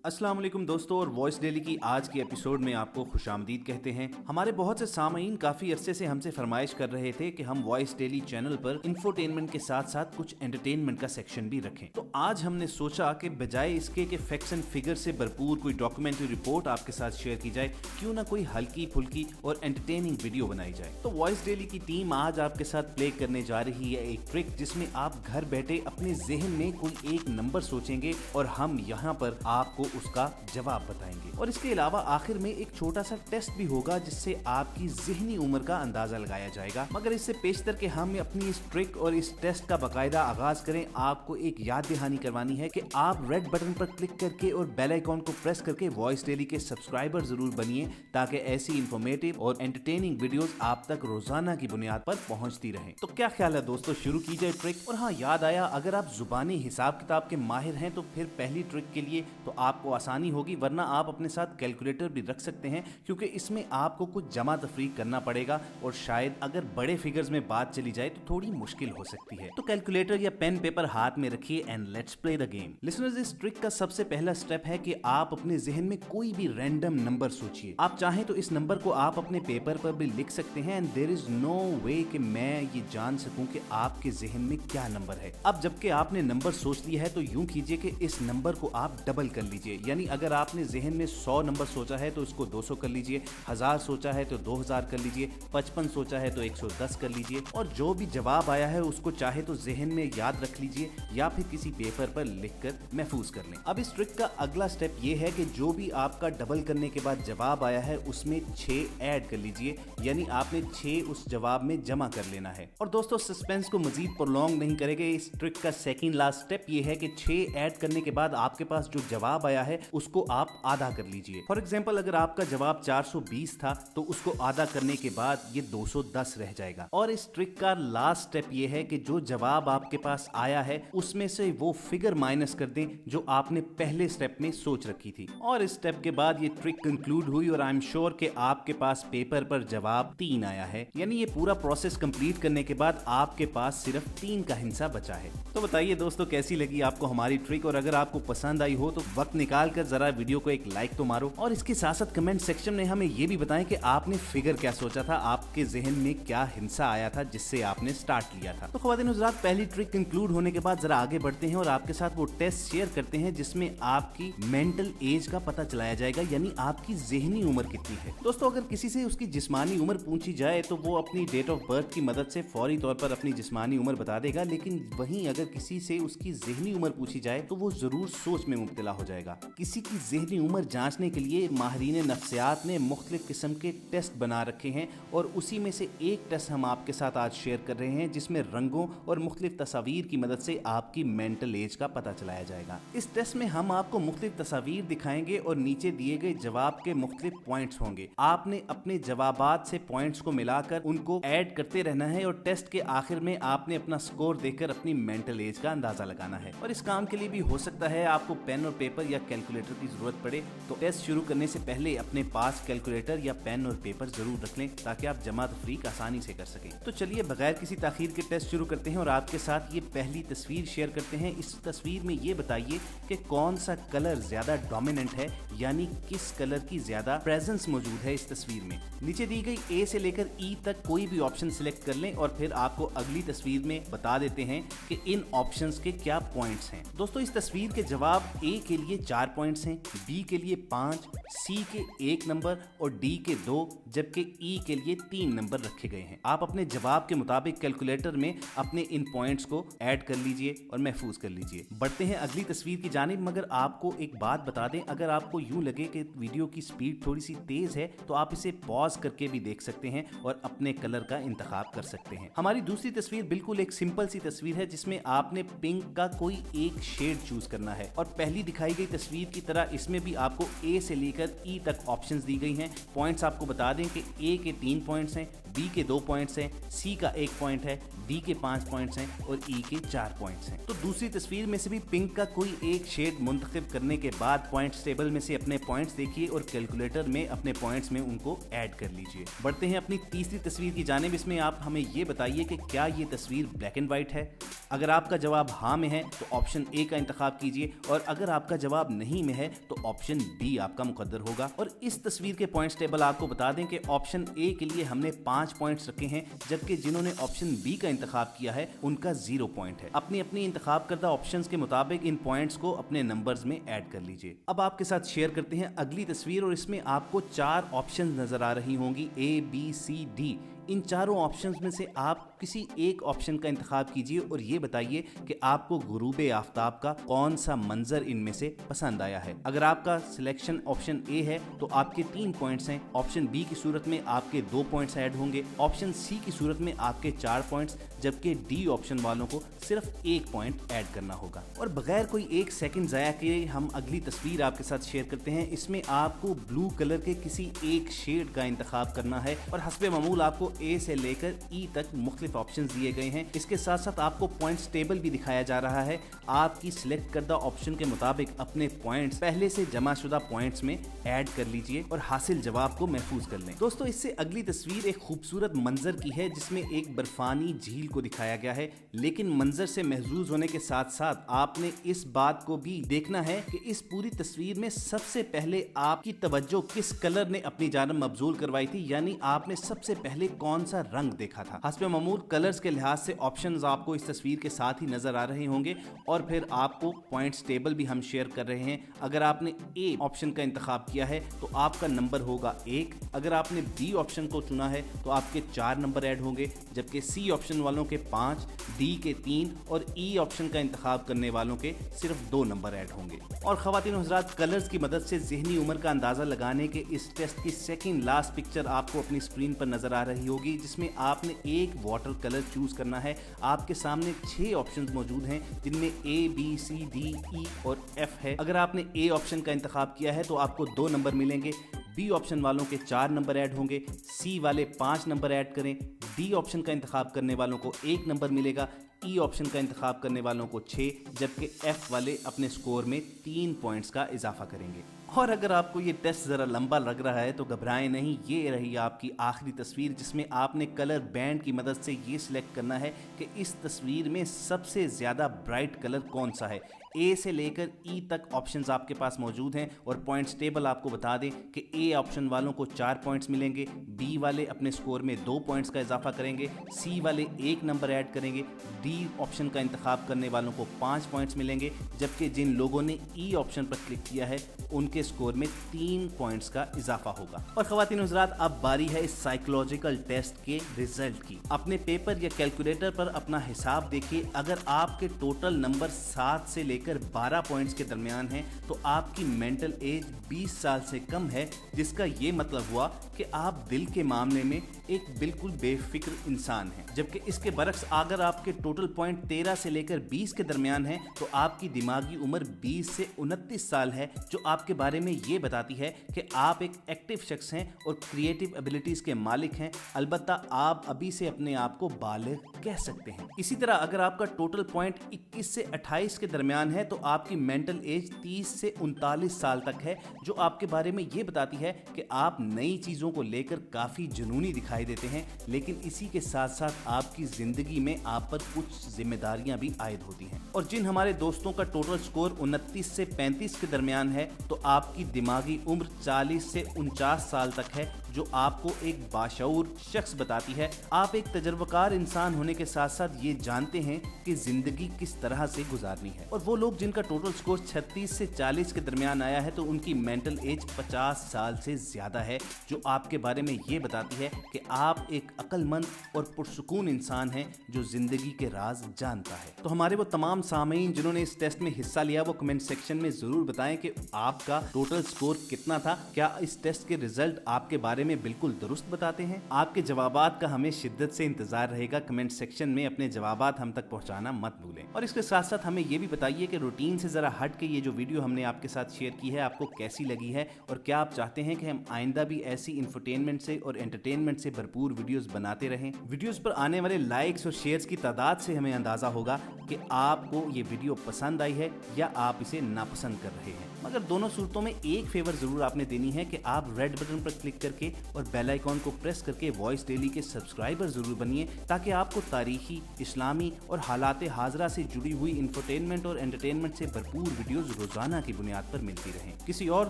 अस्सलाम वालेकुम दोस्तों, और वॉइस डेली की आज के एपिसोड में आपको खुशामदीद कहते हैं। हमारे बहुत से सामईन काफी अरसे से हमसे फरमाइश कर रहे थे कि हम वॉइस डेली चैनल पर इंफोटेनमेंट के साथ साथ कुछ एंटरटेनमेंट का सेक्शन भी रखें। तो आज हमने सोचा कि बजाय इसके कि फैक्ट्स एंड फिगर से भरपूर कोई डॉक्यूमेंट्री रिपोर्ट आपके साथ शेयर की जाए, क्यों ना कोई हल्की फुल्की और एंटरटेनिंग वीडियो बनाई जाए। तो वॉइस डेली की टीम आज आपके साथ प्ले करने जा रही है एक ट्रिक, जिसमें आप घर बैठे अपने जहन में कोई एक नंबर सोचेंगे और हम यहाँ पर आपको उसका जवाब बताएंगे। और इसके अलावा आखिर में एक छोटा सा टेस्ट भी होगा जिससे आपकी ज़हनी उम्र का अंदाजा लगाया जाएगा। मगर इससे पेशतर के हम अपनी इस ट्रिक और इस टेस्ट का बाकायदा आगाज करें, आपको एक याद दहानी करवानी है कि आप रेड बटन पर क्लिक करके और बेल आइकॉन को प्रेस करके वॉइस डेली के सब्सक्राइबर जरूर बनिए, ताकि ऐसी इंफॉर्मेटिव और एंटरटेनिंग वीडियोस आप तक रोजाना की बुनियाद पर पहुंचती रहें। तो क्या ख्याल है दोस्तों, शुरू की जाए ट्रिक। और हाँ, याद आया, अगर आप जुबानी हिसाब किताब के माहिर हैं तो फिर पहली ट्रिक के लिए तो आपको आसानी होगी, वरना आप अपने साथ कैलकुलेटर भी रख सकते हैं, क्योंकि इसमें आपको कुछ जमा तफरीक करना पड़ेगा और शायद अगर बड़े फिगर्स में बात चली जाए तो थोड़ी मुश्किल हो सकती है। तो कैलकुलेटर या पेन पेपर हाथ में रखिए and let's play the game. Listeners, इस ट्रिक का सबसे पहला स्टेप है कि आप अपने जहन में कोई भी रैंडम नंबर सोचिए। आप चाहें तो इस नंबर को आप अपने पेपर पर भी लिख सकते हैं एंड देयर इज नो वे कि मैं ये जान सकूं कि आपके जहन में क्या नंबर है। अब जबकि आपने नंबर सोच लिया है तो यूं कीजिए कि इस नंबर को आप डबल कर लीजिए। यानी अगर आपने जहन में 100 नंबर सोचा है तो इसको 200 कर लीजिए, 1000 सोचा है तो 2000 कर लीजिए, 55 सोचा है तो 110 कर लीजिए, और जो भी जवाब आया है उसको चाहे तो जहन में याद रख लीजिए या फिर किसी पेपर पर लिखकर महफूज कर लें। अब इस ट्रिक का अगला स्टेप ये है कि जो भी आपका डबल करने के बाद जवाब आया है उसमें 6 ऐड कर लीजिए, यानी आपने 6 उस जवाब में जमा कर लेना है। और दोस्तों, सस्पेंस को मजीद प्रोलॉन्ग नहीं करेंगे, इस ट्रिक का सेकंड लास्ट स्टेप ये है कि 6 ऐड करने के बाद आपके पास जो जवाब आया है उसको आप आधा कर लीजिए। फॉर एग्जांपल, अगर आपका जवाब 420 था तो उसको आधा करने के बाद ये 210 रह जाएगा। और इस ट्रिक का लास्ट स्टेप ये है कि जो जवाब आपके पास आया है उसमें से वो फिगर माइनस कर दें जो आपने पहले स्टेप में सोच रखी थी। और इस स्टेप के बाद ये ट्रिक कंक्लूड हुई और आई एम श्योर कि आपके पास पेपर पर जवाब 3 आया है। यानी ये पूरा प्रोसेस कंप्लीट करने के बाद आपके पास सिर्फ 3 का हिस्सा बचा है। तो बताइए दोस्तों, कैसी लगी आपको हमारी ट्रिक, और अगर आपको पसंद आई हो तो वक्त निकाल कर जरा वीडियो को एक लाइक तो मारो, और इसके साथ साथ कमेंट सेक्शन में हमें ये भी बताएं कि आपने फिगर क्या सोचा था, आपके जहन में क्या हिस्सा आया था जिससे आपने स्टार्ट लिया था। तो ख्वातीन हज़रात, पहली ट्रिक कंक्लूड होने के बाद जरा आगे बढ़ते हैं और आपके साथ वो टेस्ट शेयर करते हैं जिसमें आपकी मेंटल एज का पता चलाया जाएगा, यानी आपकी जहनी उम्र कितनी है। दोस्तों, अगर किसी से उसकी जिस्मानी उम्र पूछी जाए तो वो अपनी डेट ऑफ बर्थ की मदद से फौरी तौर पर अपनी जिस्मानी उम्र बता देगा, लेकिन वहीं अगर किसी से उसकी जहनी उम्र पूछी जाए तो वो जरूर सोच में मुब्तला हो जाएगा। किसी की जहनी उम्र जांचने के लिए माहिरीन नफ्सियात ने मुख्तलिफ किस्म के टेस्ट बना रखे हैं, और उसी में से एक टेस्ट हम आपके साथ आज शेयर कर रहे हैं जिसमें रंगों और मुख्तलिफ तस्वीर की मदद से आपकी मेंटल एज का पता चलाया जाएगा। इस टेस्ट में हम आपको मुख्तलिफ तस्वीर दिखाएंगे और नीचे दिए गए जवाब के मुख्तलिफ पॉइंट्स होंगे। आपने अपने जवाबात से पॉइंट्स को मिलाकर उनको ऐड करते रहना है और टेस्ट के आखिर में आपने अपना स्कोर देखकर अपनी मेंटल एज का अंदाजा लगाना है। और इस काम के लिए भी हो सकता है आपको पेन और पेपर या कैलकुलेटर की जरूरत पड़े, तो टेस्ट शुरू करने से पहले अपने पास कैलकुलेटर या पेन और पेपर जरूर रख लें ताकि आप जमा तफरीक आसानी से कर सकें। तो चलिए बगैर किसी ताखीर के टेस्ट शुरू करते हैं और आपके साथ ये पहली तस्वीर शेयर करते हैं। इस तस्वीर में ये बताइए कि कौन सा कलर ज्यादा डोमिनेंट है, यानी किस कलर की ज्यादा प्रेजेंस मौजूद है इस तस्वीर में। नीचे दी गई ए से लेकर ई तक कोई भी ऑप्शन सिलेक्ट कर लें और फिर आपको अगली तस्वीर में बता देते हैं कि इन ऑप्शंस के क्या पॉइंट्स हैं। दोस्तों, इस तस्वीर के जवाब ए के लिए 4 पॉइंट्स हैं, बी के लिए 5, सी के 1 नंबर और डी के 2, जबकि ई के लिए 3 नंबर रखे गए हैं। आप अपने जवाब के मुताबिक कैलकुलेटर में अपने इन पॉइंट्स को ऐड कर लीजिए और महफूज कर लीजिए। बढ़ते हैं अगली तस्वीर की जानिब, मगर आपको एक बात बता दें, अगर आपको यूं लगे कि वीडियो की स्पीड थोड़ी सी तेज है तो आप इसे पॉज करके भी देख सकते हैं और अपने कलर का इंतखाब कर सकते हैं। हमारी दूसरी तस्वीर बिल्कुल एक सिंपल सी तस्वीर है जिसमें आपने पिंक का कोई एक शेड चूज करना है, और पहली दिखाई गई तस्वीर की तरह इसमें भी आपको ए से लेकर ई तक ऑप्शंस दी गई हैं। पॉइंट्स आपको बता दें कि ए के 3 पॉइंट्स हैं, बी के 2 पॉइंट्स हैं, सी का 1 पॉइंट है, डी के 5 पॉइंट्स हैं और ई के 4 पॉइंट्स हैं। तो दूसरी तस्वीर में से भी पिंक का कोई एक शेड मुंतखब करने के बाद पॉइंट्स टेबल में से अपने पॉइंट्स देखिए और कैलकुलेटर में अपने पॉइंट्स में उनको ऐड कर लीजिए। बढ़ते हैं अपनी तीसरी तस्वीर की जानिब। इसमें आप हमें ये बताइए कि क्या ये तस्वीर ब्लैक एंड व्हाइट है। अगर आपका जवाब हाँ में है तो ऑप्शन ए का इंतखाब कीजिए, और अगर आपका जवाब जवाब नहीं में है तो ऑप्शन बी आपका मुकद्दर होगा। और इस तस्वीर के पॉइंट्स टेबल आपको बता दें कि ऑप्शन ए के लिए हमने 5 पॉइंट्स रखे हैं, जबकि जिन्होंने ऑप्शन बी का इंतखाब किया है उनका 0 पॉइंट है। अपनी अपनी इंतखाब करदा ऑप्शंस के मुताबिक इन पॉइंट्स को अपने नंबर्स में ऐड कर लीजिए। अब आपके साथ शेयर करते हैं अगली तस्वीर, और इसमें आपको 4 ऑप्शंस नजर आ रही होंगी, ए बी सी डी। इन चारों ऑप्शंस में से आप किसी एक ऑप्शन का इंतखाब कीजिए और ये बताइए कि आपको गुरूब आफ्ताब का कौन सा मंजर इनमें से पसंद आया है। अगर आपका सिलेक्शन ऑप्शन ए है तो आपके 3 पॉइंट्स हैं, ऑप्शन बी की सूरत में आपके 2 पॉइंट्स ऐड होंगे, ऑप्शन सी की सूरत में आपके 4 पॉइंट्स, जबकि डी ऑप्शन वालों को सिर्फ 1 पॉइंट ऐड करना होगा। और बगैर कोई 1 सेकंड ज़ाया किए हम अगली तस्वीर आपके साथ शेयर करते हैं। इसमें आपको ब्लू कलर के किसी एक शेड का इंतखाब करना है और हस्बे मामूल आपको ए से लेकर ई तक मुख्तलिफ ऑप्शन दिए गए हैं। इसके साथ साथ आपको पॉइंट्स टेबल भी दिखाया जा रहा है। आपकी सिलेक्ट करदा ऑप्शन के मुताबिक अपने पॉइंट्स पहले से जमा शुदा पॉइंट्स में ऐड कर लीजिए और हासिल जवाब को महफूज कर लें। दोस्तों, इससे अगली तस्वीर एक खूबसूरत मंजर की है जिसमें एक बर्फानी झील को दिखाया गया है, लेकिन मंजर से महजूज होने के साथ साथ आपने इस बात को भी देखना है कि इस पूरी तस्वीर में सबसे पहले आपकी तवज्जो किस कलर ने अपनी जानब मबजूल करवाई थी, यानी आपने सबसे पहले कौन सा रंग देखा था। हस्बे मामूल कलर्स के लिहाज से ऑप्शंस आपको इस तस्वीर के साथ ही नजर आ रहे होंगे और फिर आपको पॉइंट्स टेबल भी हम शेयर कर रहे हैं। अगर आपने ए ऑप्शन का इंतखाब किया है तो आपका नंबर होगा 1, अगर आपने बी ऑप्शन को चुना है तो आपके 4 नंबर ऐड होंगे, जबकि सी ऑप्शन वालों के 5, डी के 3 और ई ऑप्शन का इंतखाब करने वालों के सिर्फ 2 नंबर ऐड होंगे। और खवातीन और हज़रात, कलर्स की मदद से ज़हनी उम्र का अंदाज़ा लगाने के इस टेस्ट की सेकंड लास्ट पिक्चर आपको अपनी स्क्रीन पर नजर आ रही होगी, जिसमें आपने एक वाटर कलर चूज करना है। आपके सामने 6 ऑप्शंस मौजूद हैं जिनमें A B C D E और एफ है। अगर आपने ए ऑप्शन का इंतखाब किया है तो आपको 2 नंबर मिलेंगे, बी ऑप्शन वालों के 4 नंबर ऐड होंगे, सी वाले 5 नंबर ऐड करें, डी ऑप्शन का इंतखाब करने वालों को 1 नंबर मिलेगा, ई ऑप्शन का इंतखाब करने वालों को 6, जबकि एफ वाले अपने स्कोर में 3 पॉइंट्स का इजाफा करेंगे। और अगर आपको ये टेस्ट ज़रा लंबा लग रहा है तो घबराएं नहीं, ये रही आपकी आखिरी तस्वीर जिसमें आपने कलर बैंड की मदद से ये सिलेक्ट करना है कि इस तस्वीर में सबसे ज़्यादा ब्राइट कलर कौन सा है। ए से लेकर ई तक ऑप्शंस आपके पास मौजूद हैं और पॉइंट्स टेबल आपको बता दें कि ए ऑप्शन वालों को 4 पॉइंट्स मिलेंगे, बी वाले अपने स्कोर में 2 पॉइंट्स का इजाफा करेंगे, सी वाले 1 नंबर ऐड करेंगे, डी ऑप्शन का इंतखाब करने वालों को 5 पॉइंट्स मिलेंगे, जबकि जिन लोगों ने ई ऑप्शन पर क्लिक किया है उनके स्कोर में 3 पॉइंट्स का इजाफा होगा। और खवातीन और हज़रात, अब बारी है इस साइकोलॉजिकल टेस्ट के रिजल्ट की। अपने पेपर या कैलकुलेटर पर अपना हिसाब देखिए। अगर आपके टोटल नंबर 7 से लेकर 12 पॉइंट्स के दरमियान हैं तो आपकी मेंटल एज 20 साल से कम है, जिसका ये मतलब हुआ कि आप दिल के मामले में एक बिल्कुल बेफिक्र इंसान हैं। जबकि इसके बरक्स अगर आपके टोटल पॉइंट 13 से लेकर 20 के दरमियान हैं तो आपकी दिमागी उम्र 20 से 29 साल है, जो आपके बारे में ये बताती है कि आप एक एक्टिव शख्स हैं और क्रिएटिव एबिलिटीज के मालिक हैं। अलबत्ता आप अभी से अपने आप को बालिग कह सकते हैं। इसी तरह अगर आपका टोटल पॉइंट 21 से 28 के दरमियान है तो आपकी मेंटल एज 30 से 39 साल तक है, जो आपके बारे में ये बताती है कि आप नई चीज़ों को लेकर काफ़ी जुनूनी दिखाई देते हैं, लेकिन इसी के साथ साथ आपकी ज़िंदगी में आप पर कुछ जिम्मेदारियां भी आयद होती हैं। और जिन हमारे दोस्तों का टोटल स्कोर 29 से 35 के दरमियान है तो आपकी दिमागी उम्र 40 से 49 साल तक है, जो आपको एक बाशऊर शख्स बताती है। आप एक तजर्बाकार इंसान होने के साथ साथ ये जानते हैं कि जिंदगी किस तरह से गुजारनी है। और वो लोग जिनका टोटल स्कोर 36 से 40 के दरमियान आया है तो उनकी मेंटल एज 50 साल से ज्यादा है, जो आपके बारे में ये बताती है कि आप एक अक्लमंद और पुरसुकून इंसान हैं जो जिंदगी के राज जानता है। तो हमारे वो तमाम सामीन जिन्होंने इस टेस्ट में हिस्सा लिया वो कमेंट सेक्शन में जरूर बताएं कि आपका टोटल स्कोर कितना था। क्या इस टेस्ट के रिजल्ट आपके बारे में बिल्कुल दुरुस्त बताते हैं? आपके जवाबात का हमें शिद्दत से इंतजार रहेगा। कमेंट सेक्शन में अपने जवाबात हम तक पहुंचाना मत भूलें। और इसके साथ साथ हमें ये भी बताइए कि रूटीन से जरा हट के ये जो वीडियो हमने आपके साथ शेयर की है आपको कैसी लगी है, और क्या आप चाहते हैं कि हम आइंदा भी ऐसी इंफरटेनमेंट से और एंटरटेनमेंट से भरपूर वीडियोस बनाते रहें। वीडियोस पर आने वाले लाइक्स और शेयर्स की तादाद से हमें अंदाजा होगा कि आपको ये वीडियो पसंद आई है या आप इसे नापसंद कर रहे हैं। मगर दोनों सूरतों में एक फेवर जरूर आपने देनी है कि आप रेड बटन पर क्लिक करके और बेल आइकॉन को प्रेस करके वॉइस डेली के सब्सक्राइबर जरूर बनिए, ताकि आपको तारीखी, इस्लामी और हालात हाजरा से जुड़ी हुई इंफोटेनमेंट और एंटरटेनमेंट से भरपूर वीडियोस रोजाना की बुनियाद पर मिलती रहें। किसी और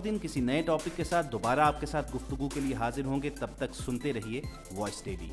दिन किसी नए टॉपिक के साथ दोबारा आपके साथ गुफ्तगू के लिए हाजिर होंगे। तब तक सुनते रहिए वॉइस डेली।